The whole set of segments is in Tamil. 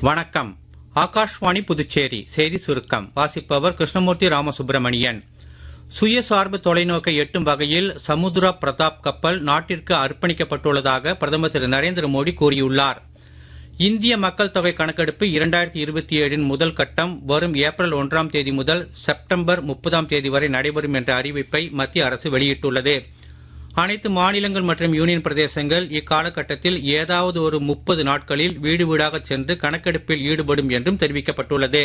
வணக்கம். ஆகாஷ்வாணி புதுச்சேரி செய்தி சுருக்கம் வாசிப்பவர் கிருஷ்ணமூர்த்தி ராமசுப்பிரமணியன். சுயசார்பு தொலைநோக்கை எட்டும் வகையில் சமுத்ரா பிரதாப் கப்பல் நாட்டிற்கு அர்ப்பணிக்கப்பட்டுள்ளதாக பிரதமர் திரு நரேந்திர மோடி கூறியுள்ளார். இந்திய மக்கள் தொகை கணக்கெடுப்பு 2027 முதல் கட்டம் வரும் ஏப்ரல் 1ஆம் தேதி முதல் செப்டம்பர் 30ஆம் தேதி வரை நடைபெறும் என்ற அறிவிப்பை மத்திய அரசு வெளியிட்டுள்ளது. அனைத்து மாநிலங்கள் மற்றும் யூனியன் பிரதேசங்கள் இக்காலகட்டத்தில் ஏதாவது ஒரு 30 நாட்களில் வீடு வீடாக சென்று கணக்கெடுப்பில் ஈடுபடும் என்றும் தெரிவிக்கப்பட்டுள்ளது.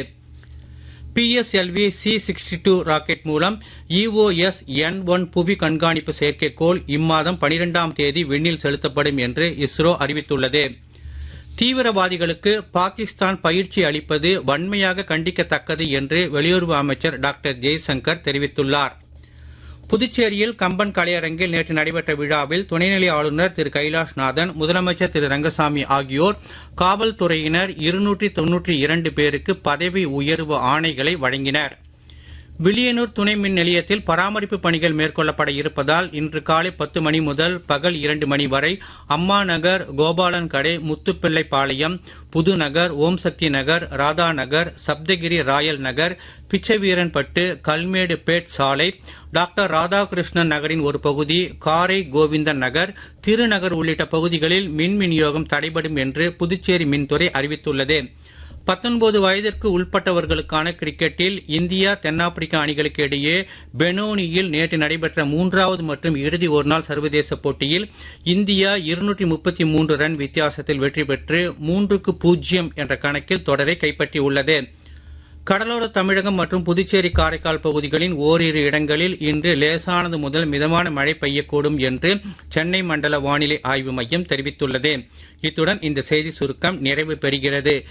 PSLV C-62 ராக்கெட் மூலம் EOS-N1 புவி கண்காணிப்பு செயற்கைக்கோள் இம்மாதம் 12ஆம் தேதி விண்ணில் செலுத்தப்படும் என்று இஸ்ரோ அறிவித்துள்ளது. தீவிரவாதிகளுக்கு பாகிஸ்தான் பயிற்சி அளிப்பது வன்மையாக கண்டிக்கத்தக்கது என்று வெளியுறவு அமைச்சர் டாக்டர் ஜெய்சங்கர் தெரிவித்துள்ளார். புதுச்சேரியில் கம்பன் கலையரங்கில் நேற்று நடைபெற்ற விழாவில் துணைநிலை ஆளுநர் திரு கைலாஷ்நாதன், முதலமைச்சர் திரு ரங்கசாமி ஆகியோர் காவல்துறையினர் 292 பேருக்கு பதவி உயர்வு ஆணைகளை வழங்கினர். வில்லியனூர் துணை மின் நிலையத்தில் பராமரிப்பு பணிகள் மேற்கொள்ளப்பட இருப்பதால் இன்று காலை 10 மணி முதல் பகல் 2 மணி வரை அம்மா நகர், கோபாலன் கடை, முத்துப்பிள்ளைப்பாளையம், புதுநகர், ஓம் சக்தி நகர், ராதா நகர், சப்தகிரி ராயல் நகர், பிச்சைவீரன்பட்டு, கல்மேடு பேட் சாலை, டாக்டர் ராதாகிருஷ்ணன் நகரின் ஒரு பகுதி, காரை கோவிந்தன் நகர், திருநகர் உள்ளிட்ட பகுதிகளில் மின் விநியோகம் தடைபடும் என்று புதுச்சேரி மின்துறை அறிவித்துள்ளது. 19 வயதிற்கு உட்பட்டவர்களுக்கான கிரிக்கெட்டில் இந்தியா தென்னாப்பிரிக்கா அணிகளுக்கு இடையே பெனோனியில் நேற்று நடைபெற்ற 3வது மற்றும் இறுதி ஒருநாள் சர்வதேச போட்டியில் இந்தியா 233 ரன் வித்தியாசத்தில் வெற்றி பெற்று 3-0 என்ற கணக்கில் தொடரை கைப்பற்றியுள்ளது. கடலோர தமிழகம் மற்றும் புதுச்சேரி காரைக்கால் பகுதிகளின் ஓரிரு இடங்களில் இன்று லேசானது முதல் மிதமான மழை பெய்யக்கூடும் என்று சென்னை மண்டல வானிலை ஆய்வு மையம் தெரிவித்துள்ளது. இத்துடன் இந்த செய்தி சுருக்கம் நிறைவு பெறுகிறது.